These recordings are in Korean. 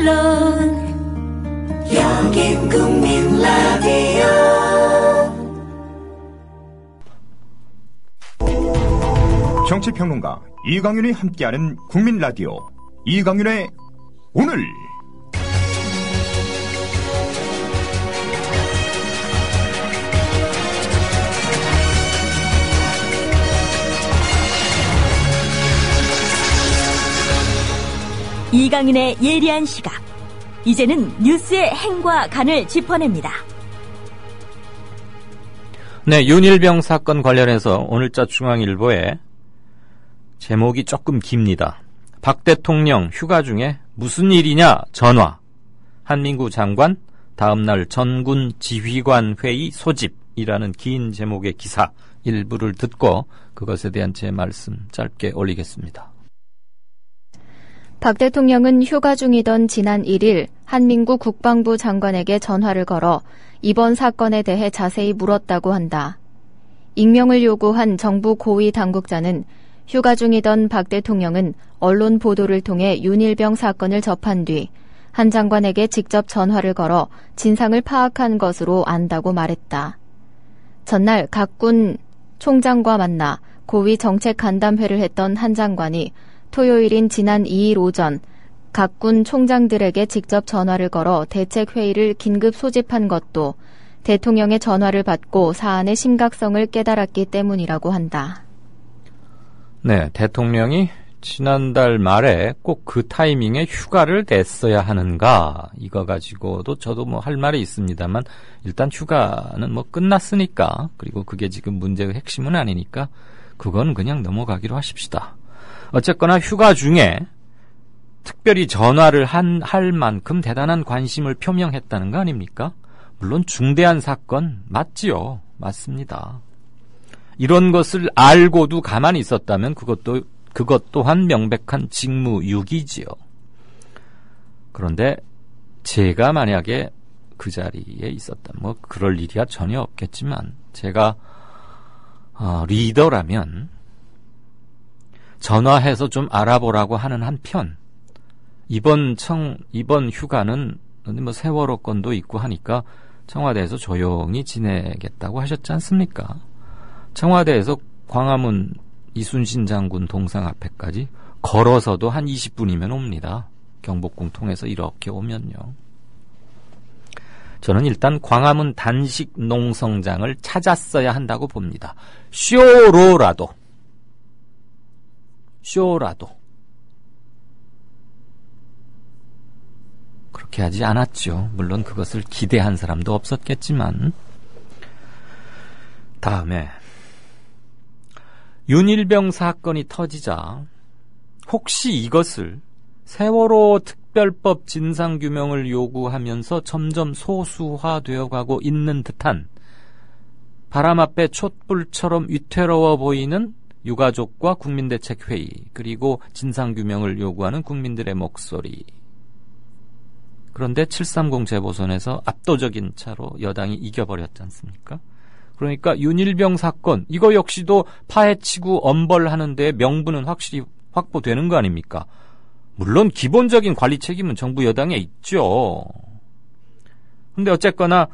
물론 여긴 국민 라디오. 정치평론가 이강윤이 함께하는 국민 라디오 이강윤의 오늘. 이강윤의 예리한 시각. 이제는 뉴스의 행과 간을 짚어냅니다. 네, 윤일병 사건 관련해서 오늘자 중앙일보에 제목이 조금 깁니다. 박 대통령 휴가 중에 무슨 일이냐 전화. 한민구 장관 다음날 전군 지휘관 회의 소집이라는 긴 제목의 기사 일부를 듣고 그것에 대한 제 말씀 짧게 올리겠습니다. 박 대통령은 휴가 중이던 지난 1일 한민구 국방부 장관에게 전화를 걸어 이번 사건에 대해 자세히 물었다고 한다. 익명을 요구한 정부 고위 당국자는 휴가 중이던 박 대통령은 언론 보도를 통해 윤일병 사건을 접한 뒤 한 장관에게 직접 전화를 걸어 진상을 파악한 것으로 안다고 말했다. 전날 각 군 총장과 만나 고위 정책 간담회를 했던 한 장관이 토요일인 지난 2일 오전 각 군 총장들에게 직접 전화를 걸어 대책회의를 긴급 소집한 것도 대통령의 전화를 받고 사안의 심각성을 깨달았기 때문이라고 한다. 네, 대통령이 지난달 말에 꼭 그 타이밍에 휴가를 냈어야 하는가, 이거 가지고도 저도 뭐 할 말이 있습니다만 일단 휴가는 뭐 끝났으니까, 그리고 그게 지금 문제의 핵심은 아니니까 그건 그냥 넘어가기로 하십시다. 어쨌거나 휴가 중에 특별히 전화를 할 만큼 대단한 관심을 표명했다는 거 아닙니까? 물론 중대한 사건 맞지요. 맞습니다. 이런 것을 알고도 가만히 있었다면 그것 또한 명백한 직무유기지요. 그런데 제가 만약에 그 자리에 있었다면 뭐 그럴 일이야 전혀 없겠지만 제가 리더라면 전화해서 좀 알아보라고 하는 한편 이번 휴가는 뭐 세월호 건도 있고 하니까 청와대에서 조용히 지내겠다고 하셨지 않습니까? 청와대에서 광화문 이순신 장군 동상 앞에까지 걸어서도 한 20분이면 옵니다. 경복궁 통해서 이렇게 오면요. 저는 일단 광화문 단식 농성장을 찾았어야 한다고 봅니다. 쇼로라도. 그렇게 하지 않았죠. 물론 그것을 기대한 사람도 없었겠지만. 다음에 윤일병 사건이 터지자 혹시 이것을 세월호 특별법 진상규명을 요구하면서 점점 소수화되어 가고 있는 듯한 바람 앞에 촛불처럼 위태로워 보이는 유가족과 국민대책회의, 그리고 진상규명을 요구하는 국민들의 목소리. 그런데 730 재보선에서 압도적인 차로 여당이 이겨버렸지 않습니까? 그러니까 윤일병 사건, 이거 역시도 파헤치고 엄벌하는 데 명분은 확실히 확보되는 거 아닙니까? 물론 기본적인 관리 책임은 정부 여당에 있죠. 근데 어쨌거나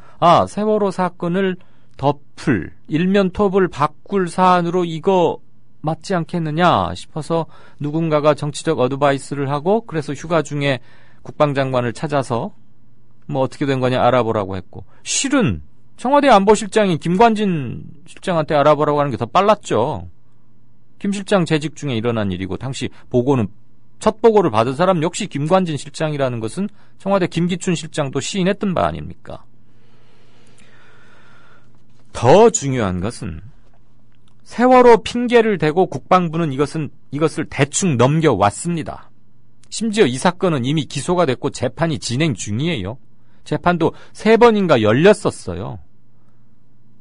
세월호 사건을 덮을, 일면 톱을 바꿀 사안으로 이거 맞지 않겠느냐 싶어서 누군가가 정치적 어드바이스를 하고, 그래서 휴가 중에 국방장관을 찾아서 뭐 어떻게 된 거냐 알아보라고 했고, 실은 청와대 안보실장이 김관진 실장한테 알아보라고 하는 게 더 빨랐죠. 김 실장 재직 중에 일어난 일이고, 당시 보고는 첫 보고를 받은 사람 역시 김관진 실장이라는 것은 청와대 김기춘 실장도 시인했던 바 아닙니까? 더 중요한 것은 세월호 핑계를 대고 국방부는 이것을 대충 넘겨왔습니다. 심지어 이 사건은 이미 기소가 됐고 재판이 진행 중이에요. 재판도 3번인가 열렸었어요.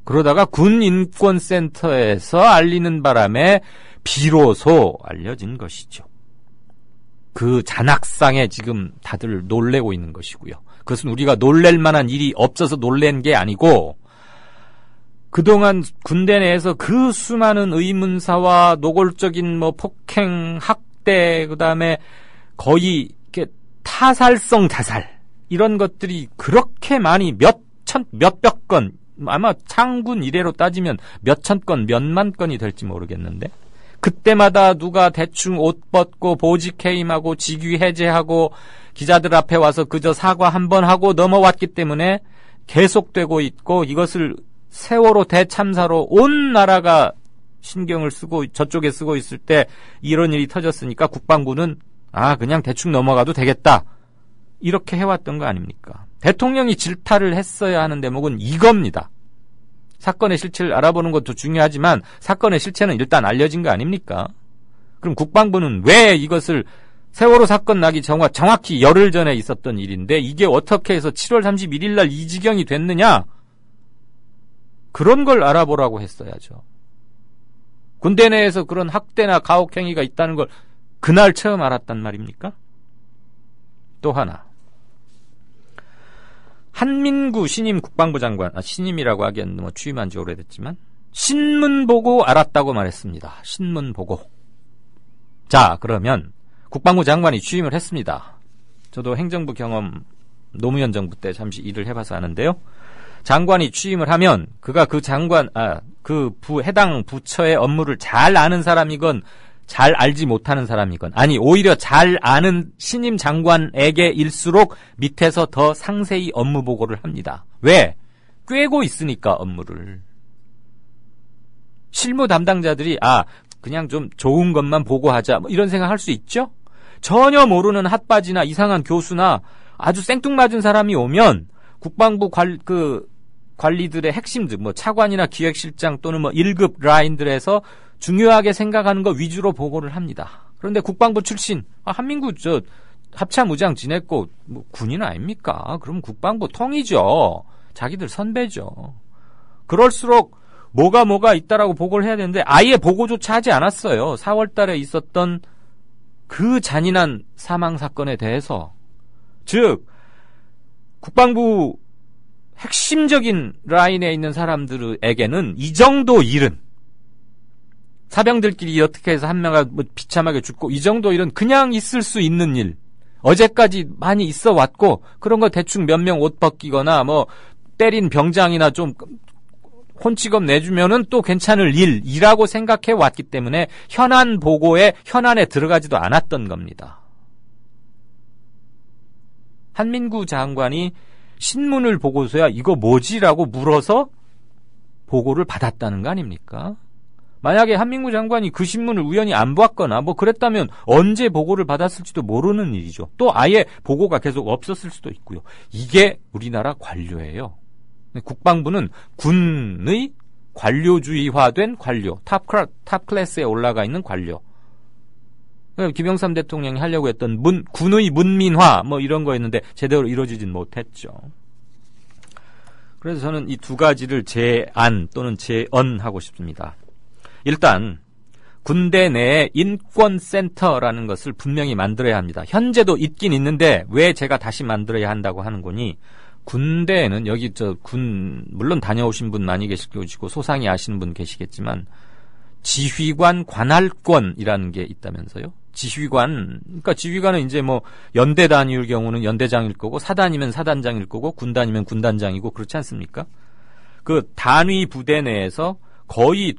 그러다가 군인권센터에서 알리는 바람에 비로소 알려진 것이죠. 그 잔악상에 지금 다들 놀래고 있는 것이고요. 그것은 우리가 놀랄 만한 일이 없어서 놀란 게 아니고, 그동안 군대 내에서 그 수많은 의문사와 노골적인 폭행, 학대, 그 다음에 거의 이렇게 타살성 자살 이런 것들이 그렇게 많이 몇백 건, 아마 창군 이래로 따지면 몇천 건, 몇만 건이 될지 모르겠는데, 그때마다 누가 대충 옷 벗고 보직해임하고 직위 해제하고 기자들 앞에 와서 그저 사과 한 번 하고 넘어왔기 때문에 계속되고 있고, 이것을 세월호 대참사로 온 나라가 신경을 쓰고 저쪽에 쓰고 있을 때 이런 일이 터졌으니까 국방부는 그냥 대충 넘어가도 되겠다, 이렇게 해왔던 거 아닙니까? 대통령이 질타를 했어야 하는 대목은 이겁니다. 사건의 실체를 알아보는 것도 중요하지만 사건의 실체는 일단 알려진 거 아닙니까? 그럼 국방부는 왜 이것을 세월호 사건 나기 정확히 열흘 전에 있었던 일인데 이게 어떻게 해서 7월 31일 날 이 지경이 됐느냐? 그런 걸 알아보라고 했어야죠. 군대 내에서 그런 학대나 가혹행위가 있다는 걸 그날 처음 알았단 말입니까? 또 하나, 한민구 신임 국방부 장관, 신임이라고 하기엔 뭐 취임한 지 오래됐지만 신문 보고 알았다고 말했습니다. 신문 보고. 자, 그러면 국방부 장관이 취임을 했습니다. 저도 행정부 경험 노무현 정부 때 잠시 일을 해봐서 아는데요. 장관이 취임을 하면 그가 그 장관, 해당 부처의 업무를 잘 아는 사람이건 잘 알지 못하는 사람이건, 아니 오히려 잘 아는 신임 장관에게일수록 밑에서 더 상세히 업무 보고를 합니다. 왜? 꿰고 있으니까 업무를. 실무 담당자들이 그냥 좀 좋은 것만 보고하자 뭐 이런 생각할 수 있죠? 전혀 모르는 핫바지나 이상한 교수나 아주 생뚱맞은 사람이 오면 국방부 관리들의 핵심들, 뭐 차관이나 기획실장 또는 뭐 1급 라인들에서 중요하게 생각하는 거 위주로 보고를 합니다. 그런데 국방부 출신, 한민구 합참의장 지냈고 뭐 군인 아닙니까? 그럼 국방부 통이죠. 자기들 선배죠. 그럴수록 뭐가 있다라고 보고를 해야 되는데 아예 보고조차 하지 않았어요. 4월 달에 있었던 그 잔인한 사망 사건에 대해서. 즉 국방부 핵심적인 라인에 있는 사람들에게는 이 정도 일은, 사병들끼리 어떻게 해서 한 명가 비참하게 죽고 이 정도 일은 그냥 있을 수 있는 일, 어제까지 많이 있어 왔고 그런 거 대충 몇 명 옷 벗기거나 뭐 때린 병장이나 좀 혼치검 내주면은 또 괜찮을 일이라고 생각해 왔기 때문에 현안 보고에 현안에 들어가지도 않았던 겁니다. 한민구 장관이 신문을 보고서야 이거 뭐지라고 물어서 보고를 받았다는 거 아닙니까? 만약에 한민구 장관이 그 신문을 우연히 안 봤거나 뭐 그랬다면 언제 보고를 받았을지도 모르는 일이죠. 또 아예 보고가 계속 없었을 수도 있고요. 이게 우리나라 관료예요. 국방부는 군의 관료주의화된 관료, 탑 클래스에 올라가 있는 관료. 김영삼 대통령이 하려고 했던 군의 문민화 뭐 이런 거였는데 제대로 이루어지진 못했죠. 그래서 저는 이 두 가지를 제안 또는 재언하고 싶습니다. 일단 군대 내에 인권센터라는 것을 분명히 만들어야 합니다. 현재도 있긴 있는데 왜 제가 다시 만들어야 한다고 하는 거니, 군대에는 여기 물론 다녀오신 분 많이 계실 것이고 소상히 아시는 분 계시겠지만 지휘관 관할권이라는 게 있다면서요. 그러니까 지휘관은 이제 뭐 연대 단위일 경우는 연대장일 거고 사단이면 사단장일 거고 군단이면 군단장이고 그렇지 않습니까? 그 단위 부대 내에서 거의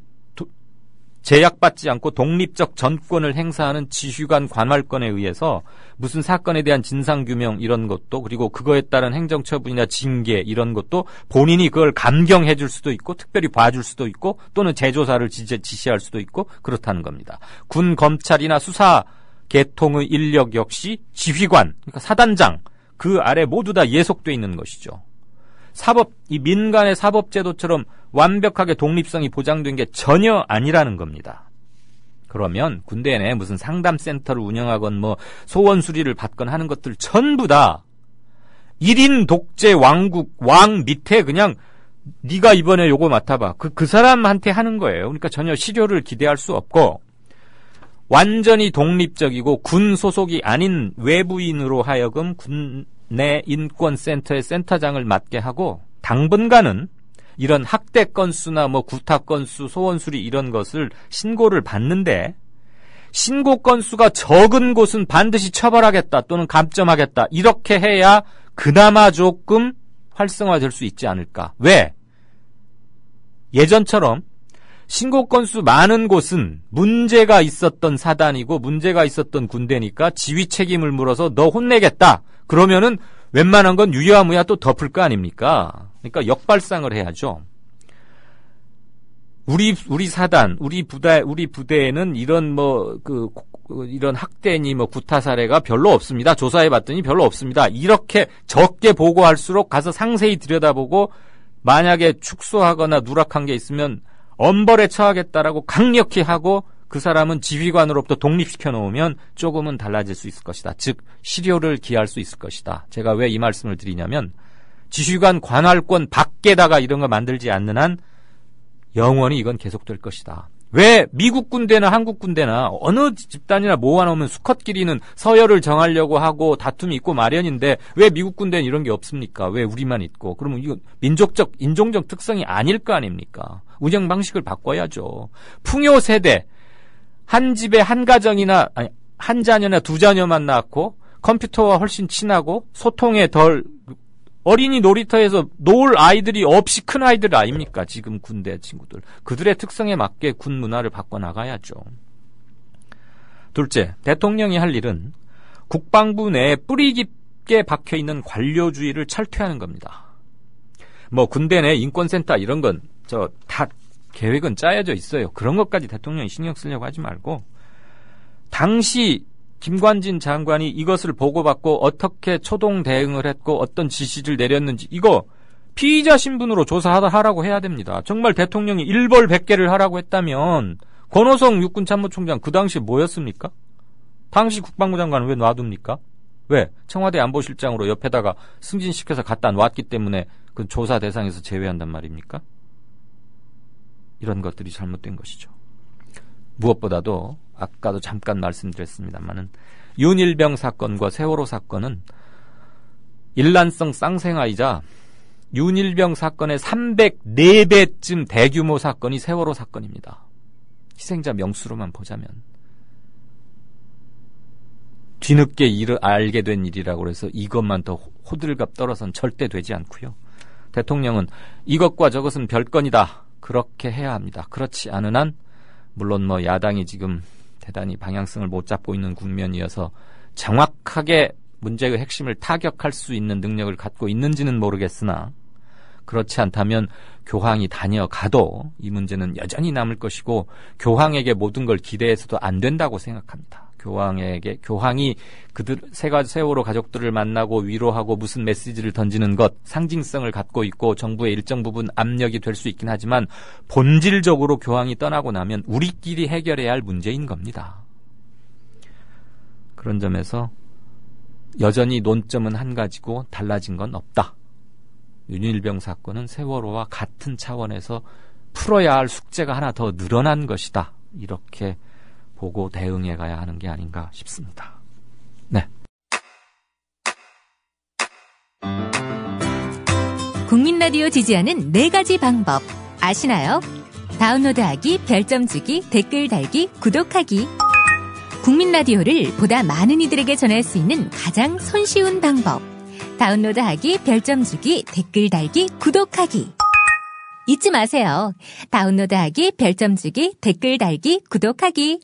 제약받지 않고 독립적 전권을 행사하는 지휘관 관할권에 의해서 무슨 사건에 대한 진상규명 이런 것도, 그리고 그거에 따른 행정처분이나 징계 이런 것도 본인이 그걸 감경해 줄 수도 있고 특별히 봐줄 수도 있고 또는 재조사를 지시할 수도 있고 그렇다는 겁니다. 군 검찰이나 수사 계통의 인력 역시 지휘관, 그러니까 사단장 그 아래 모두 다 예속돼 있는 것이죠. 이 민간의 사법제도처럼 완벽하게 독립성이 보장된 게 전혀 아니라는 겁니다. 그러면 군대 내에 무슨 상담센터를 운영하건 뭐 소원 수리를 받건 하는 것들 전부 다 1인 독재 왕국, 왕 밑에 그냥 네가 이번에 요거 맡아봐. 그 사람한테 하는 거예요. 그러니까 전혀 실효를 기대할 수 없고, 완전히 독립적이고 군 소속이 아닌 외부인으로 하여금 내 인권센터의 센터장을 맡게 하고, 당분간은 이런 학대 건수나 뭐 구타 건수, 소원 수리 이런 것을 신고를 받는데 신고 건수가 적은 곳은 반드시 처벌하겠다 또는 감점하겠다. 이렇게 해야 그나마 조금 활성화될 수 있지 않을까. 왜? 예전처럼 신고 건수 많은 곳은 문제가 있었던 사단이고 문제가 있었던 군대니까 지휘 책임을 물어서 너 혼내겠다. 그러면은 웬만한 건 유야무야 또 덮을 거 아닙니까? 그러니까 역발상을 해야죠. 우리 사단, 우리 부대에는 이런 이런 학대니 구타 사례가 별로 없습니다. 조사해 봤더니 별로 없습니다. 이렇게 적게 보고할수록 가서 상세히 들여다보고 만약에 축소하거나 누락한 게 있으면 엄벌에 처하겠다라고 강력히 하고 그 사람은 지휘관으로부터 독립시켜 놓으면 조금은 달라질 수 있을 것이다. 즉 실효를 기할 수 있을 것이다. 제가 왜 이 말씀을 드리냐면 지휘관 관할권 밖에다가 이런 거 만들지 않는 한 영원히 이건 계속될 것이다. 왜 미국 군대나 한국 군대나 어느 집단이나 모아놓으면 수컷끼리는 서열을 정하려고 하고 다툼이 있고 마련인데 왜 미국 군대는 이런 게 없습니까? 왜 우리만 있고? 그러면 이거 민족적, 인종적 특성이 아닐 거 아닙니까? 운영 방식을 바꿔야죠. 풍요 세대, 한 집에 한 가정이나 아니 한 자녀나 두 자녀만 낳고 컴퓨터와 훨씬 친하고 소통에 덜 어린이 놀이터에서 놀 아이들이 없이 큰 아이들 아닙니까? 지금 군대 친구들. 그들의 특성에 맞게 군 문화를 바꿔나가야죠. 둘째, 대통령이 할 일은 국방부 내에 뿌리 깊게 박혀있는 관료주의를 철퇴하는 겁니다. 군대 내 인권센터 이런 건 다 계획은 짜여져 있어요. 그런 것까지 대통령이 신경 쓰려고 하지 말고 당시 김관진 장관이 이것을 보고받고 어떻게 초동 대응을 했고 어떤 지시를 내렸는지 이거 피의자 신분으로 조사하라고 해야 됩니다. 정말 대통령이 일벌 100개를 하라고 했다면 권오성 육군참모총장 그 당시 뭐였습니까? 당시 국방부 장관은 왜 놔둡니까? 왜? 청와대 안보실장으로 옆에다가 승진시켜서 갖다 놨기 때문에 그 조사 대상에서 제외한단 말입니까? 이런 것들이 잘못된 것이죠. 무엇보다도 아까도 잠깐 말씀드렸습니다만은 윤일병 사건과 세월호 사건은 일란성 쌍생아이자 윤일병 사건의 304배쯤 대규모 사건이 세월호 사건입니다. 희생자 명수로만 보자면 뒤늦게 알게 된 일이라고 해서 이것만 더 호들갑 떨어선 절대 되지 않고요. 대통령은 이것과 저것은 별건이다. 그렇게 해야 합니다. 그렇지 않은 한 물론 야당이 지금 대단히 방향성을 못 잡고 있는 국면이어서 정확하게 문제의 핵심을 타격할 수 있는 능력을 갖고 있는지는 모르겠으나 그렇지 않다면 교황이 다녀가도 이 문제는 여전히 남을 것이고 교황에게 모든 걸 기대해서도 안 된다고 생각합니다. 교황이 그들 세월호 가족들을 만나고 위로하고 무슨 메시지를 던지는 것 상징성을 갖고 있고 정부의 일정 부분 압력이 될 수 있긴 하지만 본질적으로 교황이 떠나고 나면 우리끼리 해결해야 할 문제인 겁니다. 그런 점에서 여전히 논점은 한 가지고 달라진 건 없다. 윤일병 사건은 세월호와 같은 차원에서 풀어야 할 숙제가 하나 더 늘어난 것이다. 이렇게 보고 대응해 가야 하는 게 아닌가 싶습니다. 네. 국민 라디오 지지하는 4가지 방법 아시나요? 다운로드하기, 별점 주기, 댓글 달기, 구독하기. 국민 라디오를 보다 많은 이들에게 전할 수 있는 가장 손쉬운 방법. 다운로드하기, 별점 주기, 댓글 달기, 구독하기. 잊지 마세요. 다운로드하기, 별점 주기, 댓글 달기, 구독하기.